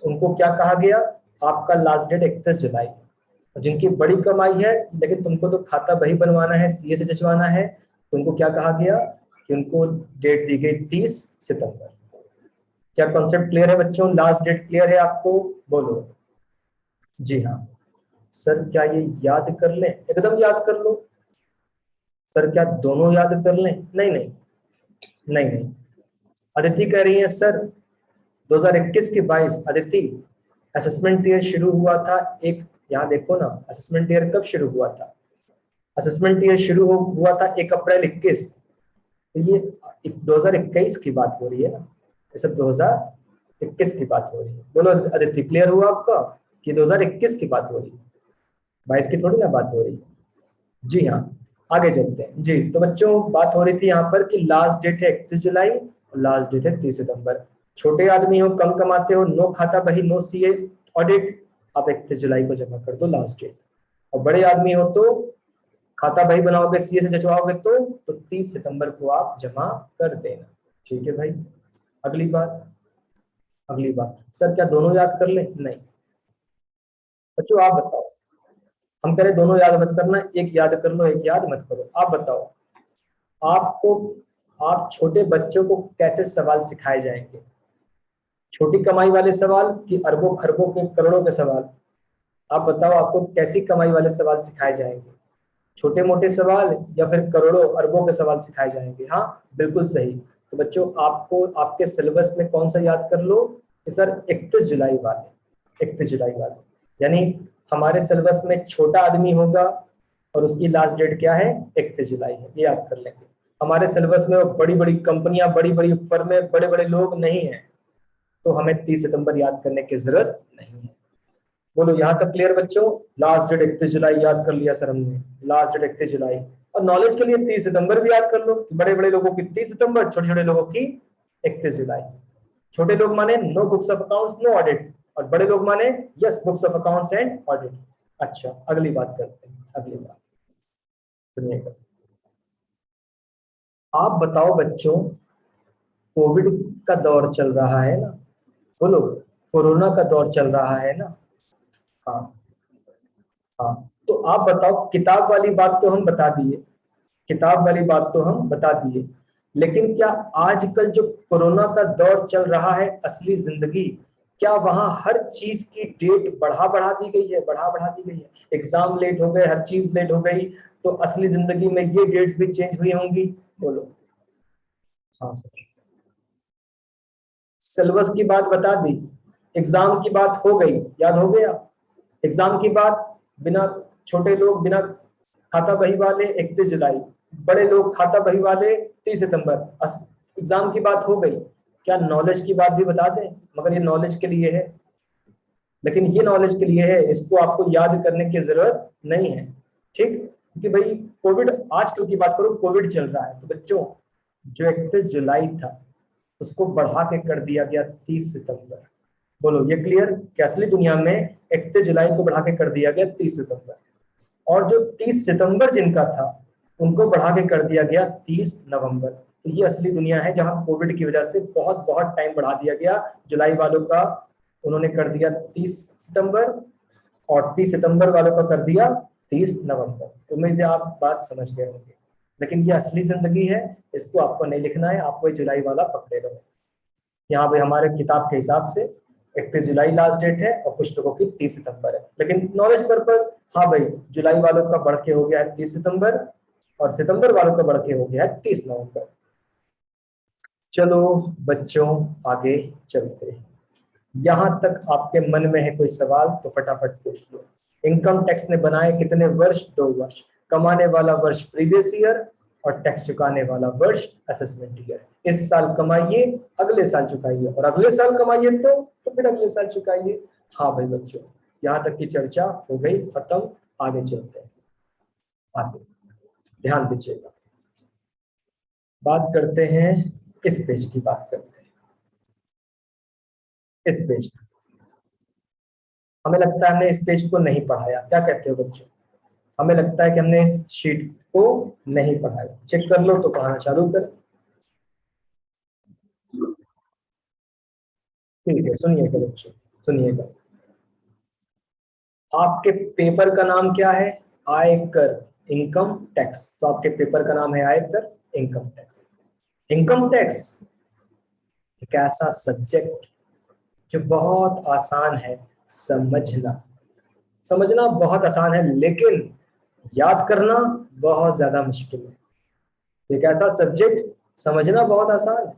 उनको क्या कहा गया, आपका लास्ट डेट 31 जुलाई। और जिनकी बड़ी कमाई है लेकिन तुमको तो खाता बही बनवाना है, सीए से जचवाना है, तुमको क्या कहा गया कि उनको डेट दी गई 30 सितंबर। क्या कॉन्सेप्ट क्लियर है बच्चों? लास्ट डेट क्लियर है आपको? बोलो। जी हाँ। सर क्या ये याद कर लें? एकदम याद कर लो। सर क्या दोनों याद कर लें? नहीं नहीं, नहीं नहीं। अदिति कह रही है सर 2021 की 22 अदिति असेसमेंट ईयर शुरू हुआ था एक, यहाँ देखो ना असेसमेंट ईयर कब शुरू हुआ था। असेसमेंट ईयर शुरू हुआ था 1 अप्रैल 21। तो ये 2021 की बात हो रही है ना, ये सब 2021 की बात हो रही है। बोलो अदिति क्लियर हुआ आपका कि 2021 की बात हो रही है, 22 की थोड़ी ना बात हो रही है। जी हाँ, आगे चलते हैं जी। तो बच्चों बात हो रही थी यहाँ पर कि लास्ट डेट है 31 जुलाई और लास्ट डेट है 30 सितंबर। छोटे आदमी हो, कम कमाते हो, नो खाता बही, नो सीए ऑडिट, आप 31 जुलाई को जमा कर दो लास्ट डेट। और बड़े आदमी हो तो खाता बही बनाओगे, सीए से जचवाओगे तो 30 सितंबर को आप जमा कर देना। ठीक है भाई। अगली बात, अगली बात सर क्या दोनों याद कर ले? नहीं बच्चों आप बताओ। हम कह रहे दोनों याद मत करना, एक याद कर लो एक याद मत करो। आप बताओ आपको, आप छोटे बच्चों को कैसे सवाल सिखाए जाएंगे? छोटी कमाई वाले सवाल कि अरबों खरबों के करोड़ों के सवाल? आप बताओ आपको कैसी कमाई वाले सवाल सिखाए जाएंगे? छोटे मोटे सवाल या फिर करोड़ों अरबों के सवाल सिखाए जाएंगे? हाँ बिल्कुल सही। तो बच्चों आपको आपके सिलेबस में कौन सा याद कर लो कि सर 31 जुलाई वाले, 31 जुलाई वाले, यानी हमारे सिलेबस में छोटा आदमी होगा और उसकी लास्ट डेट क्या है? 31 जुलाई है, ये याद कर लेंगे। हमारे सिलेबस में बड़ी बड़ी कंपनियां, बड़ी बड़ी फर्में, बड़े बड़े लोग नहीं है, तो हमें 30 सितंबर याद करने की जरूरत नहीं है। बोलो यहाँ तक क्लियर बच्चों? लास्ट डेट 31 जुलाई याद कर लिया सर हमने, लास्ट डेट 31 जुलाई। और नॉलेज के लिए 30 सितंबर भी याद कर लो, बड़े बड़े लोगों की 30 सितंबर, छोटे छोटे लोगों की 31 जुलाई। छोटे लोग माने no books of accounts no audit, और बड़े लोग माने yes books of accounts and audit. अच्छा अगली बात करते हैं, अगली बात सुनिएगा। आप बताओ बच्चों, कोविड का दौर चल रहा है ना, बोलो कोरोना का दौर चल रहा है ना। हाँ हाँ। तो आप बताओ, किताब वाली बात तो हम बता दिए, किताब वाली बात तो हम बता दिए, लेकिन क्या आजकल जो कोरोना का दौर चल रहा है असली जिंदगी, क्या वहां हर चीज की डेट बढ़ा बढ़ा दी गई है? बढ़ा बढ़ा दी गई है, एग्जाम लेट हो गए, हर चीज लेट हो गई, तो असली जिंदगी में ये डेट्स भी चेंज हुई होंगी? बोलो। हाँ सर। सिलेबस की बात बता दी, एग्जाम की बात हो गई, याद हो गया। एग्जाम की बात, बिना छोटे लोग बिना खाता बही वाले 31 जुलाई, बड़े लोग खाता बही वाले 30 सितंबर। एग्जाम की बात हो गई, क्या नॉलेज की बात भी बता दें? मगर ये नॉलेज के लिए है, लेकिन ये नॉलेज के लिए है, इसको आपको याद करने की जरूरत नहीं है। ठीक, क्योंकि भाई कोविड, आजकल की बात करो, कोविड चल रहा है, तो बच्चों जो 31 जुलाई था उसको बढ़ा के कर दिया गया 30 सितंबर। बोलो ये क्लियर कि असली दुनिया में 31 जुलाई को बढ़ा के कर दिया गया 30 सितंबर, और जो 30 सितंबर जिनका था उनको बढ़ा के कर दिया गया 30 नवंबर। तो ये असली दुनिया है जहां कोविड की वजह से बहुत बहुत टाइम बढ़ा दिया गया। जुलाई वालों का उन्होंने कर दिया 30 सितंबर, और 30 सितंबर वालों का कर दिया 30 नवंबर। उम्मीद है आप बात समझ गए होंगे, लेकिन ये असली जिंदगी है, इसको आपको नहीं लिखना है, आपको ये जुलाई वाला पकड़े रहो। यहाँ पे हमारे किताब के हिसाब से 31 जुलाई लास्ट डेट है और कुछ लोगों की 30 सितंबर है, लेकिन नॉलेज पर्पज, हाँ भाई जुलाई वालों का बढ़ के हो गया है 30 सितंबर और सितंबर वालों का बढ़ के हो गया है 30 नवंबर। चलो बच्चों आगे चलते हैं। यहां तक आपके मन में है कोई सवाल तो फटाफट पूछ लो। इनकम टैक्स ने बनाए कितने वर्ष? 2 वर्ष। कमाने वाला वर्ष प्रीवियस ईयर और टैक्स चुकाने वाला वर्ष असेसमेंट ईयर। इस साल कमाइए, अगले साल चुकाइए, और अगले साल कमाइए तो फिर अगले साल चुकाइए। हाँ भाई बच्चों, यहाँ तक की चर्चा हो गई खत्म। आगे चलते हैं, आगे ध्यान दीजिएगा। बात करते हैं, इस पेज की बात करते हैं, इस पेज की। हमें लगता है हमने इस पेज को नहीं पढ़ाया, क्या कहते हो बच्चों? हमें लगता है कि हमने इस शीट को नहीं पढ़ाया। चेक कर लो तो पढ़ाना चालू कर। ठीक है, सुनिएगा बच्चों, सुनिएगा। आपके पेपर का नाम क्या है? आयकर, इनकम टैक्स। तो आपके पेपर का नाम है आयकर, इनकम टैक्स। इनकम टैक्स एक ऐसा सब्जेक्ट जो बहुत आसान है समझना। समझना बहुत आसान है, लेकिन याद करना बहुत ज्यादा मुश्किल है। एक ऐसा सब्जेक्ट समझना बहुत आसान है,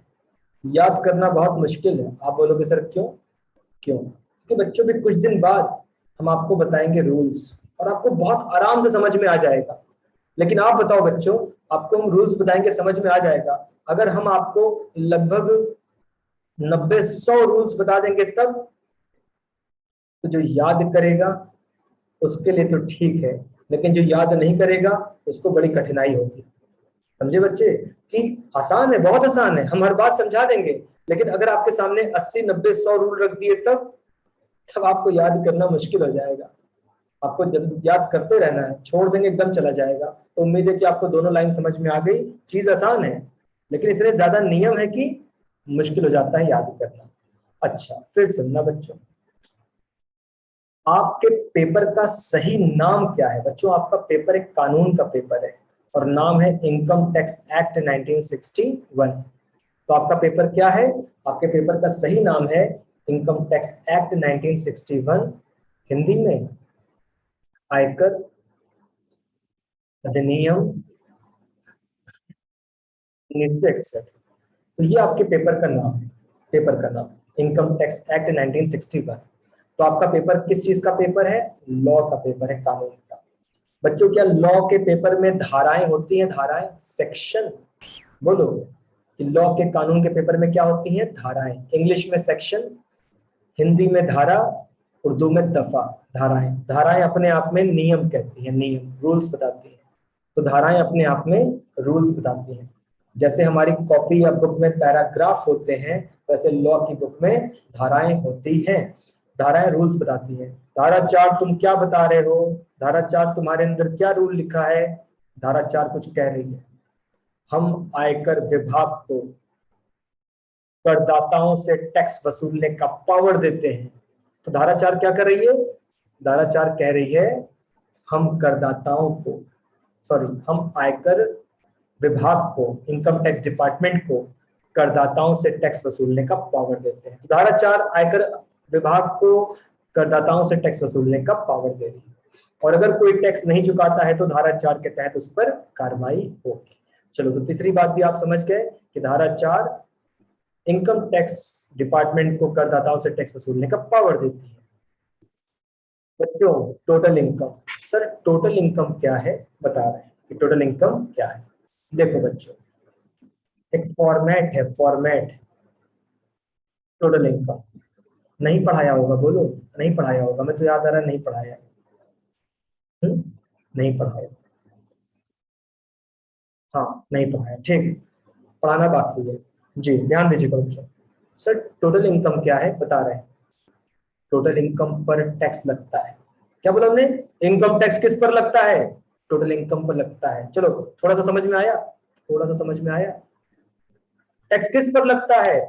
याद करना बहुत मुश्किल है। आप बोलोगे सर क्यों? क्यों? क्योंकि बच्चों भी कुछ दिन बाद हम आपको बताएंगे रूल्स, और आपको बहुत आराम से समझ में आ जाएगा। लेकिन आप बताओ बच्चों, आपको हम रूल्स बताएंगे, समझ में आ जाएगा। अगर हम आपको लगभग 90-100 रूल्स बता देंगे तब, तो जो याद करेगा उसके लिए तो ठीक है, लेकिन जो याद नहीं करेगा उसको बड़ी कठिनाई होगी। समझे बच्चे? कि आसान है, बहुत आसान है, हम हर बात समझा देंगे। लेकिन अगर आपके सामने 80-90-100 रूल रख दिए तब आपको याद करना मुश्किल हो जाएगा। आपको जब याद करते रहना है, छोड़ देंगे एकदम चला जाएगा। तो उम्मीद है कि आपको दोनों लाइन समझ में आ गई। चीज आसान है, लेकिन इतने ज्यादा नियम है कि मुश्किल हो जाता है याद करना। अच्छा, फिर सुनना बच्चों, आपके पेपर का सही नाम क्या है? बच्चों, आपका पेपर एक कानून का पेपर है, और नाम है इनकम टैक्स एक्ट 1961। तो आपका पेपर क्या है? आपके पेपर का सही नाम है इनकम टैक्स एक्ट 1961, हिंदी में आयकर अधिनियम 1961। तो ये आपके पेपर का नाम है, पेपर का नाम इनकम टैक्स एक्ट 1961। तो आपका पेपर किस चीज का पेपर है? लॉ का पेपर है, कानून का। बच्चों, क्या लॉ के पेपर में धाराएं होती हैं? धाराएं, सेक्शन। बोलो कि लॉ के, कानून के पेपर में क्या होती हैं? धाराएं। इंग्लिश में सेक्शन, हिंदी में धारा, उर्दू में दफा। धाराएं, धाराएं अपने आप में नियम कहती हैं, नियम, रूल्स बताती हैं। तो धाराएं अपने आप में रूल्स बताती हैं। जैसे हमारी कॉपी या बुक में पैराग्राफ होते हैं, वैसे लॉ की बुक में धाराएं होती हैं। धाराएं रूल्स बताती हैं। धारा 4 तुम क्या बता रहे हो? धारा 4 तुम्हारे अंदर क्या रूल लिखा है? धारा 4 कुछ कह रही है, हम आयकर विभाग को करदाताओं से टैक्स वसूलने का पावर देते हैं। तो धारा 4 क्या कर रही है? धारा 4 कह रही है, हम करदाताओं को, सॉरी, हम आयकर विभाग को, इनकम टैक्स डिपार्टमेंट को करदाताओं से टैक्स वसूलने का पावर देते हैं। तो धारा 4 आयकर विभाग को करदाताओं से टैक्स वसूलने का पावर दे रही है। और अगर कोई टैक्स नहीं चुकाता है तो धारा 4 के तहत उस पर कार्रवाई होगी। चलो, तो तीसरी बात भी आप समझ गए कि धारा 4 इनकम टैक्स डिपार्टमेंट को करदाताओं से टैक्स वसूलने का पावर देती है। बच्चों, total income, sir total income क्या है बता रहे हैं कि टोटल इनकम क्या है। देखो बच्चों, एक फॉर्मेट है, फॉर्मेट, टोटल इनकम। नहीं पढ़ाया होगा, बोलो। नहीं पढ़ाया होगा, मैं तो याद आ रहा नहीं पढ़ाया है। नहीं पढ़ाया। हाँ, नहीं पढ़ाया, ठीक। पढ़ाना बाकी है। जी, ध्यान दीजिएगा बच्चों। सर टोटल इनकम क्या है बता रहे हैं। टोटल इनकम पर टैक्स लगता है। क्या बोला हमने? इनकम टैक्स किस पर लगता है? टोटल इनकम पर लगता है। चलो, थोड़ा सा समझ में आया? थोड़ा सा समझ में आया? टैक्स किस पर लगता है?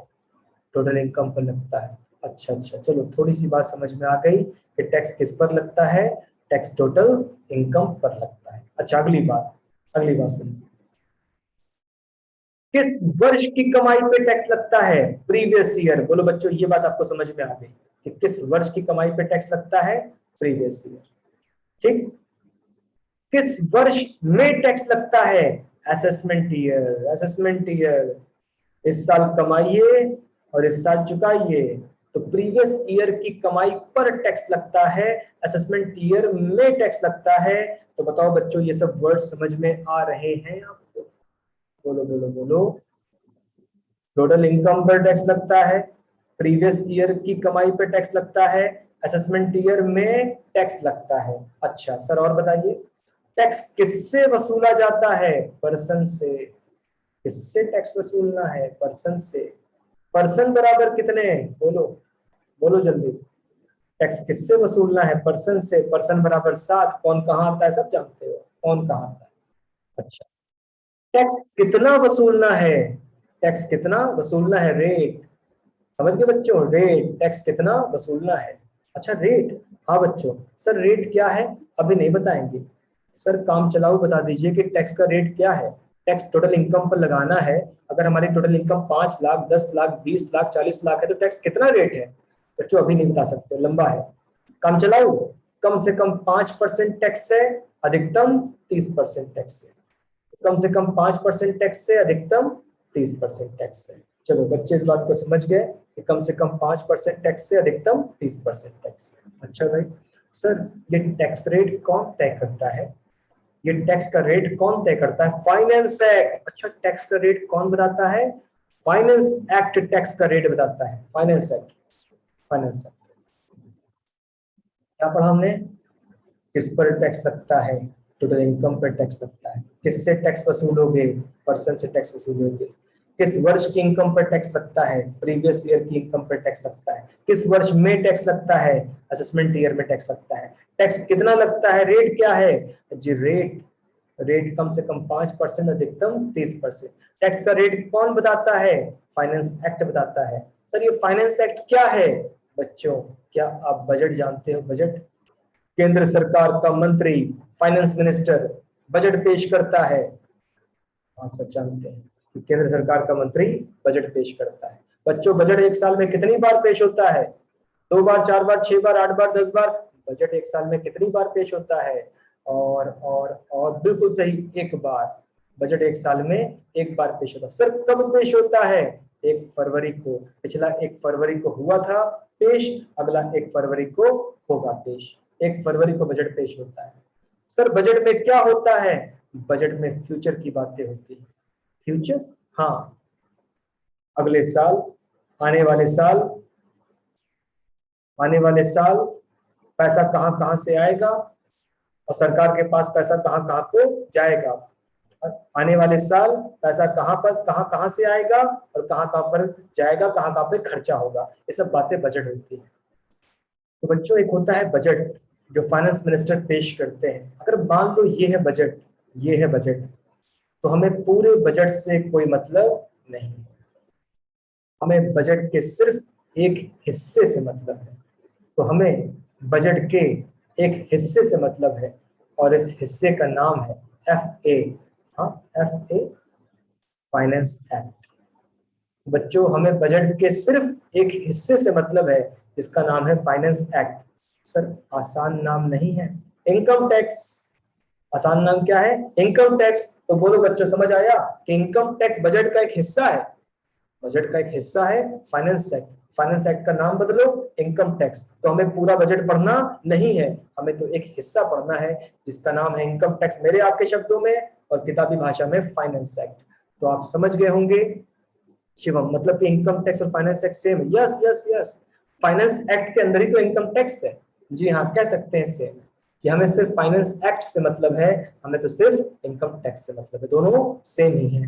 टोटल इनकम पर लगता है। अच्छा अच्छा, चलो थोड़ी सी बात समझ में आ गई कि टैक्स किस पर लगता है। टैक्स टोटल इनकम पर लगता है। अच्छा, अगली बात, अगली बात सुनिए। किस वर्ष की कमाई पे टैक्स लगता है? Previous year. बोलो बच्चों, ये बात आपको समझ में आ गई कि किस वर्ष की कमाई पे टैक्स लगता है? Previous year. ठीक। किस वर्ष में टैक्स लगता है? Assessment year, assessment year. इस साल कमाइए और इस साल चुकाइए। तो प्रीवियस ईयर की कमाई पर टैक्स लगता है, असेसमेंट ईयर में टैक्स लगता है। तो बताओ बच्चों, ये सब वर्ड समझ में आ रहे हैं आपको? बोलो बोलो बोलो। टोटल इनकम पर टैक्स लगता है, प्रीवियस ईयर की कमाई पर टैक्स लगता है, असेसमेंट ईयर में टैक्स लगता है। अच्छा सर, और बताइए, टैक्स किससे वसूला जाता है? पर्सन से। किससे टैक्स वसूलना है? पर्सन से। पर्सन बराबर कितने? बोलो, बोलो जल्दी। टैक्स किससे वसूलना है? पर्सन से। पर्सन बराबर 7। कौन कहाँ आता है सब जानते हो, कौन कहाँ आता है। अच्छा, टैक्स कितना वसूलना है? टैक्स कितना वसूलना है? रेट। समझ गए बच्चों, रेट टैक्स कितना वसूलना है। अच्छा रेट, हाँ बच्चों, सर रेट क्या है अभी नहीं बताएंगे। सर काम चलाओ बता दीजिए कि टैक्स का रेट क्या है। टैक्स टोटल इनकम पर लगाना है। अगर हमारी टोटल इनकम 5 लाख, 10 लाख, 20 लाख, 40 लाख है तो टैक्स कितना रेट है बच्चों, अभी नहीं बता सकते, लंबा है। काम चलाओ, कम से कम 5% टैक्स है, अधिकतम 30% टैक्स है। कम से कम 5% टैक्स से अधिकतम 30% टैक्स है। चलो बच्चे इस बात को समझ गए कि कम से कम 5% टैक्स से अधिकतम 30% टैक्स है। अच्छा भाई, सर ये टैक्स रेट कौन तय करता है, ये टैक्स का रेट कौन तय करता है, फाइनेंस एक्ट। अच्छा टैक्स का रेट कौन बताता है, फाइनेंस एक्ट टैक्स का रेट बताता है, फाइनेंस एक्ट। फाइनेंस एक्ट क्या पढ़ा हमने, किस पर टैक्स लगता है, टोटल इनकम पर टैक्स लगता है, किससे टैक्स वसूलोगे, पर्सन से टैक्स वसूलोगे, किस वर्ष की इनकम पर टैक्स लगता है, प्रीवियस ईयर की इनकम पर टैक्स लगता है, किस वर्ष में टैक्स लगता है, असेसमेंट ईयर में टैक्स लगता है, टैक्स कितना लगता है, रेट क्या है जी, रेट, रेट कम से कम 5%, अधिकतम 30%। टैक्स का रेट कौन बताता है, फाइनेंस एक्ट बताता है। सर ये फाइनेंस एक्ट क्या है बच्चों, क्या आप बजट जानते हो, बजट, केंद्र सरकार का मंत्री, फाइनेंस मिनिस्टर बजट पेश करता है। हाँ सब जानते हैं कि केंद्र सरकार का मंत्री बजट पेश करता है। बच्चों बजट एक साल में कितनी बार पेश होता है, 2 बार, 4 बार, 6 बार, 8 बार, 10 बार, बजट एक साल में कितनी बार पेश होता है, और बिल्कुल सही, एक बार। बजट एक साल में एक बार पेश होता है। सर कब पेश होता है, 1 फरवरी को, पिछला 1 फरवरी को हुआ था पेश, अगला 1 फरवरी को होगा पेश। 1 फरवरी को बजट पेश होता है। सर बजट में क्या होता है, बजट में फ्यूचर की बातें होती है। फ्यूचर, हाँ, अगले साल, आने वाले साल, आने वाले साल पैसा कहां कहां से आएगा और सरकार के पास पैसा कहां कहां को जाएगा। आने वाले साल पैसा कहां पर कहां कहां से आएगा और कहां कहां पर जाएगा, कहां कहां पर खर्चा होगा, ये सब बातें बजट होती है। तो बच्चों एक होता है बजट जो फाइनेंस मिनिस्टर पेश करते हैं। अगर मान लो ये है बजट, ये है बजट, तो हमें पूरे बजट से कोई मतलब नहीं, हमें बजट के सिर्फ एक हिस्से से मतलब है। तो हमें बजट के एक हिस्से से मतलब है और इस हिस्से का नाम है एफ ए। हाँ, एफ ए, फाइनेंस एक्ट। बच्चों हमें बजट के सिर्फ एक हिस्से से मतलब है जिसका नाम है फाइनेंस एक्ट। सर आसान नाम नहीं है, इनकम टैक्स। आसान नाम क्या है, इनकम टैक्स। तो बोलो बच्चों समझ आया कि इनकम टैक्स बजट का एक हिस्सा है, बजट का एक हिस्सा है फाइनेंस एक्ट। फाइनेंस एक्ट का नाम बदलो इनकम टैक्स, तो हमें पूरा बजट पढ़ना नहीं है, हमें तो एक हिस्सा पढ़ना है जिसका नाम है इनकम टैक्स, मेरे आपके शब्दों में, और किताबी भाषा में फाइनेंस एक्ट। तो आप समझ गए होंगे शिवम, मतलब कि इनकम टैक्स और फाइनेंस एक्ट सेम है। Yes yes yes, finance act के अंदर ही तो इनकम टैक्स है। जी हाँ, कह सकते हैं सेम, कि हमें सिर्फ फाइनेंस एक्ट से मतलब है, हमें तो सिर्फ इनकम टैक्स से मतलब है, दोनों सेम ही है।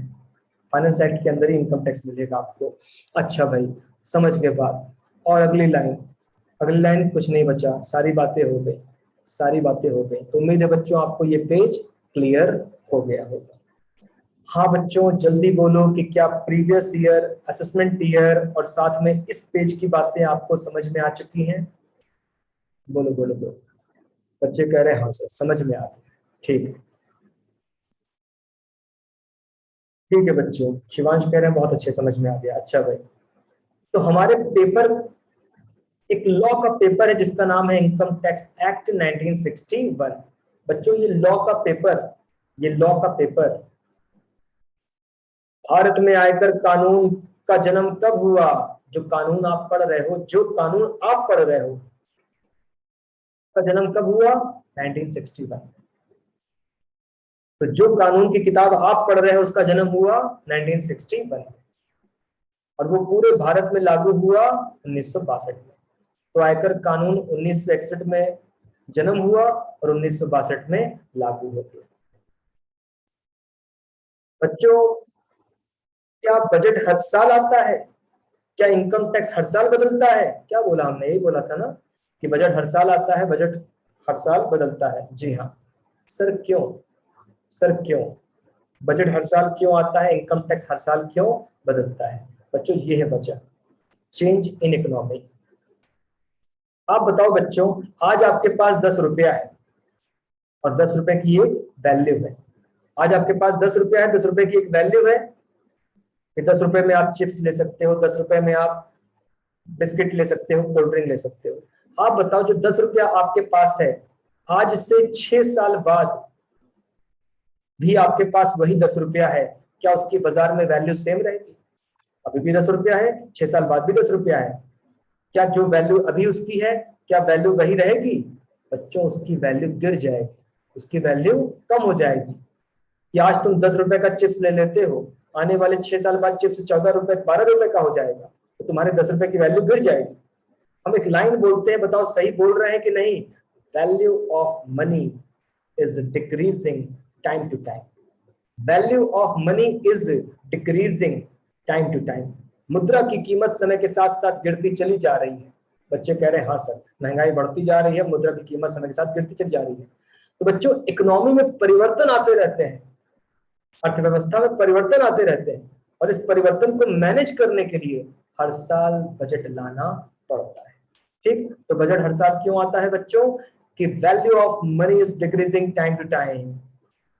फाइनेंस एक्ट के अंदर ही इनकम टैक्स मिलेगा आपको। अच्छा भाई, समझ गए बात। और अगली लाइन, अगली लाइन कुछ नहीं बचा, सारी बातें हो गई, सारी बातें हो गई। तो उम्मीद है बच्चों आपको ये पेज क्लियर हो गया होगा। हाँ बच्चों जल्दी बोलो कि क्या प्रीवियस ईयर, असेसमेंट ईयर और साथ में इस पेज की बातें आपको समझ में आ चुकी हैं। बोलो बोलो बोलो। बच्चे कह रहे हैं हाँ सर समझ में आ गया। ठीक है, ठीक है बच्चों, शिवांश कह रहे हैं बहुत अच्छे समझ में आ गया। अच्छा भाई, तो हमारे पेपर, एक लॉ का पेपर है जिसका नाम है इनकम टैक्स एक्ट 1961। बच्चों ये लॉ का पेपर, ये लॉ का पेपर, भारत में आयकर कानून का जन्म कब हुआ, जो कानून आप पढ़ रहे हो, जो कानून आप पढ़ रहे हो का जन्म कब हुआ, 1961। तो जो कानून की किताब आप पढ़ रहे हो उसका जन्म हुआ 1961, और वो पूरे भारत में लागू हुआ 1962 में। तो आयकर कानून 1961 में जन्म हुआ और 1962 में लागू हो गया। बच्चों क्या बजट हर साल आता है, क्या इनकम टैक्स हर साल बदलता है, क्या बोला हमने, यही बोला था ना कि बजट हर साल आता है, बजट हर साल बदलता है। जी हाँ। सर क्यों, सर क्यों बजट हर साल क्यों आता है, इनकम टैक्स हर साल क्यों बदलता है। बच्चों ये है वजह, चेंज इन इकोनॉमी। आप बताओ बच्चों, आज आपके पास 10 रुपया है और 10 रुपए की एक वैल्यू है। आज आपके पास 10 रुपया है, 10 रुपए की एक वैल्यू है कि 10 रुपए में आप चिप्स ले सकते हो, 10 रुपए में आप बिस्किट ले सकते हो, कोल्ड ड्रिंक ले सकते हो। आप बताओ जो 10 रुपया आपके पास है, आज से 6 साल बाद भी आपके पास वही 10 रुपया है, क्या उसकी बाजार में वैल्यू सेम रहेगी? अभी भी 10 रुपया है, 6 साल बाद भी 10 रुपया है, क्या जो वैल्यू अभी उसकी है क्या वैल्यू वही रहेगी? बच्चों उसकी वैल्यू गिर जाएगी, उसकी वैल्यू कम हो जाएगी। कि आज तुम 10 रुपए का चिप्स ले लेते हो, आने वाले 6 साल बाद चिप्स 14 रुपए 12 रुपए का हो जाएगा, तो तुम्हारे 10 रुपए की वैल्यू गिर जाएगी। हम एक लाइन बोलते हैं, बताओ सही बोल रहे हैं कि नहीं? Value of money is decreasing time to time. Value of money is decreasing time to time. मुद्रा की कीमत समय के साथ साथ गिरती चली जा रही है। बच्चे कह रहे हैं हाँ सर, महंगाई बढ़ती जा रही है, मुद्रा की कीमत समय के साथ गिरती चली जा रही है। तो बच्चों इकोनॉमी में परिवर्तन आते रहते हैं, अर्थव्यवस्था में परिवर्तन आते रहते हैं, और इस परिवर्तन को मैनेज करने के लिए हर साल बजट लाना पड़ता है। ठीक, तो बजट हर साल क्यों आता है बच्चों? कि value of money is decreasing time to time.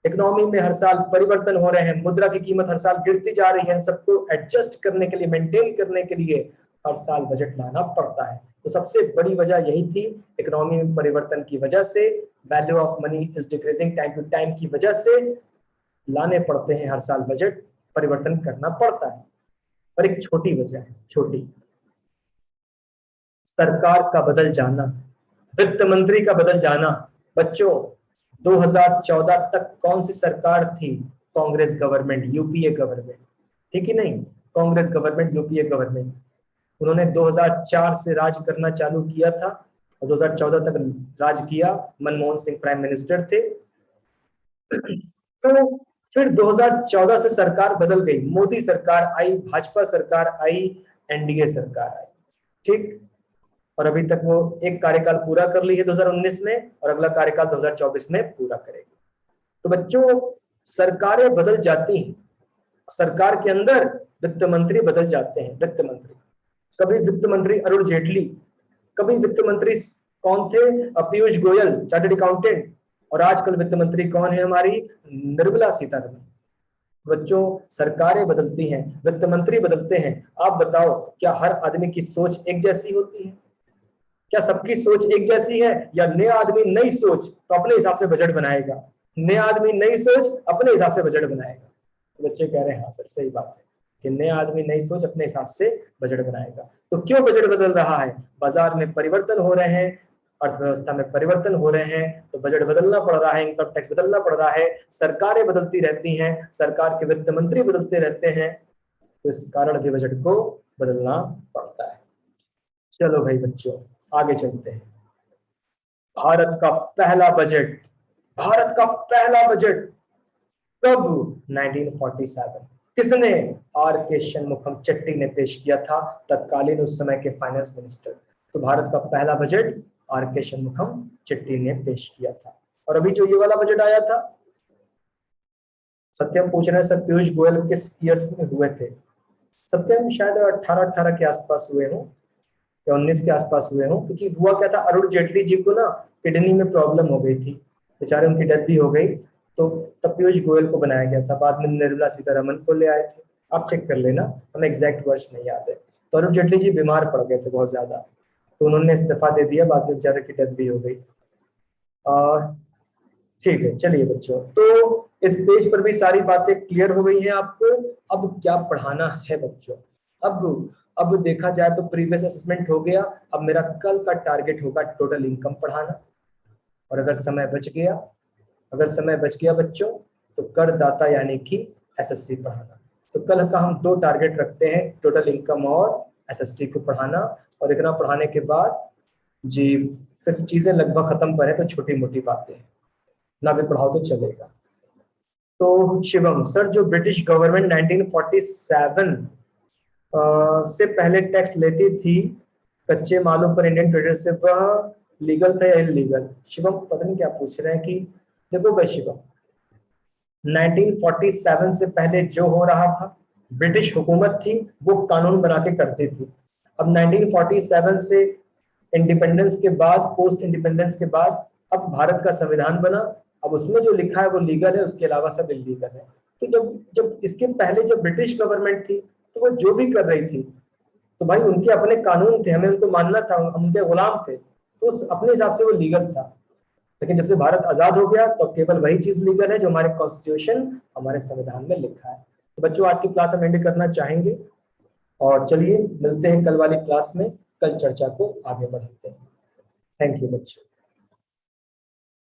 Economy में हर साल परिवर्तन हो रहे हैं, मुद्रा की कीमत हर साल गिरती जा रही है, सबको एडजस्ट करने के लिए, मेंटेन करने के लिए हर साल बजट लाना पड़ता है। तो सबसे बड़ी वजह यही थी, इकोनॉमी में परिवर्तन की वजह से, value of money is decreasing time to time की वजह से लाने पड़ते हैं हर साल बजट, परिवर्तन करना पड़ता है। और एक छोटी वजह है, छोटी, सरकार का बदल जाना, वित्त मंत्री का बदल जाना। बच्चों 2014 तक कौन सी सरकार थी? कांग्रेस गवर्नमेंट, यूपीए गवर्नमेंट, ठीक ही नहीं? कांग्रेस गवर्नमेंट, यूपीए गवर्नमेंट, उन्होंने 2004 से राज करना चालू किया था और 2014 तक राज किया। मनमोहन सिंह प्राइम मिनिस्टर थे। तो फिर 2014 से सरकार बदल गई, मोदी सरकार आई, भाजपा सरकार आई, एनडीए सरकार आई, ठीक। और अभी तक वो एक कार्यकाल पूरा कर ली है 2019 में, और अगला कार्यकाल 2024 में पूरा करेगी। तो बच्चों सरकारें बदल जाती हैं, सरकार के अंदर वित्त मंत्री बदल जाते हैं। वित्त मंत्री, कभी वित्त मंत्री अरुण जेटली, कभी वित्त मंत्री कौन थे? पीयूष गोयल, चार्टर्ड अकाउंटेंट, और आजकल वित्त मंत्री कौन है? हमारी निर्मला सीतारमण। बच्चों सरकारें बदलती हैं, वित्त मंत्री बदलते हैं। आप बताओ क्या हर आदमी की सोच एक जैसी होती है? क्या सबकी सोच एक जैसी है? या नया आदमी नई सोच तो अपने हिसाब से बजट बनाएगा, नया आदमी नई सोच अपने हिसाब से बजट बनाएगा? तो बच्चे कह रहे हैं हाँ सर सही बात है कि नया आदमी नई सोच अपने हिसाब से बजट बनाएगा। तो क्यों बजट बदल रहा है? बाजार में परिवर्तन हो रहे हैं, अर्थव्यवस्था में परिवर्तन हो रहे हैं, तो बजट बदलना पड़ रहा है, इनकम टैक्स बदलना पड़ रहा है, सरकारें बदलती रहती हैं, सरकार के वित्त मंत्री बदलते रहते हैं, तो इस कारण भी बजट को बदलना पड़ता है। चलो भाई बच्चों आगे चलते हैं। भारत का पहला बजट, भारत का पहला बजट कब? 1947। किसने? आर के शनमुखम चेट्टी ने पेश किया था, तत्कालीन उस समय के फाइनेंस मिनिस्टर। तो भारत का पहला बजट आर के शनमुखम चेट्टी ने पेश किया था। और अभी जो ये वाला बजट आया था, सत्यम पूछ रहे हैं सर पीयूष गोयल किस ईयर्स में हुए थे? सत्यम शायद 18 के आसपास हुए हो या 19 के आसपास हुए हो, क्योंकि हुआ क्या था, अरुण जेटली जी को ना किडनी में प्रॉब्लम हो गई थी, बेचारे उनकी डेथ भी हो गई, तो तब पीयूष गोयल को बनाया गया था। बाद में निर्मला सीतारमण को ले आए थे, आप चेक कर लेना, हमें एग्जैक्ट वर्ष नहीं याद है। तो अरुण जेटली जी बीमार पड़ गए थे बहुत ज्यादा, तो उन्होंने इस्तीफा दे दिया, बाद में बेचारे की डेथ भी हो गई। ठीक है चलिए बच्चों, तो इस पेज पर भी सारी बातें क्लियर हो गई हैं आपको। अब क्या पढ़ाना है बच्चों? अब देखा जाए तो प्रीवियस असेसमेंट हो गया, अब मेरा कल का टारगेट होगा टोटल इनकम पढ़ाना। और अगर समय बच गया बच्चों तो करदाता यानी कि एसएससी पढ़ाना। तो कल का हम 2 टारगेट रखते हैं, टोटल इनकम और एसएससी को पढ़ाना। और इतना पढ़ाने के बाद जी फिर चीजें लगभग खत्म पर है, तो छोटी मोटी बातें ना भी पढ़ाओ तो चलेगा। तो शिवम सर, जो ब्रिटिश गवर्नमेंट 1947 से पहले टैक्स लेती थी कच्चे मालों पर इंडियन ट्रेडर से, वह लीगल था या इलीगल? शिवम पता नहीं क्या पूछ रहे हैं कि देखो भाई शिवम, 1947 से पहले जो हो रहा था, ब्रिटिश हुकूमत थी वो कानून बना के करती थी। अब 1947 से इंडिपेंडेंस के बाद, पोस्ट इंडिपेंडेंस के बाद अब भारत का संविधान बना। अब उसमें जो लिखा है वो लीगल है, उसके अलावा सब इलीगल है। तो जब जब इसके पहले जब ब्रिटिश गवर्नमेंट थी तो वो जो भी कर रही थी तो भाई उनके अपने कानून थे, हमें उनको मानना था, हम उनके गुलाम थे, तो अपने हिसाब से वो लीगल था। लेकिन जब से भारत आजाद हो गया तो केवल वही चीज लीगल है जो हमारे कॉन्स्टिट्यूशन, हमारे संविधान में लिखा है। तो बच्चों आज की क्लास हम एंड करना चाहेंगे और चलिए मिलते हैं कल वाली क्लास में, कल चर्चा को आगे बढ़ाते हैं। थैंक यू बच्चों।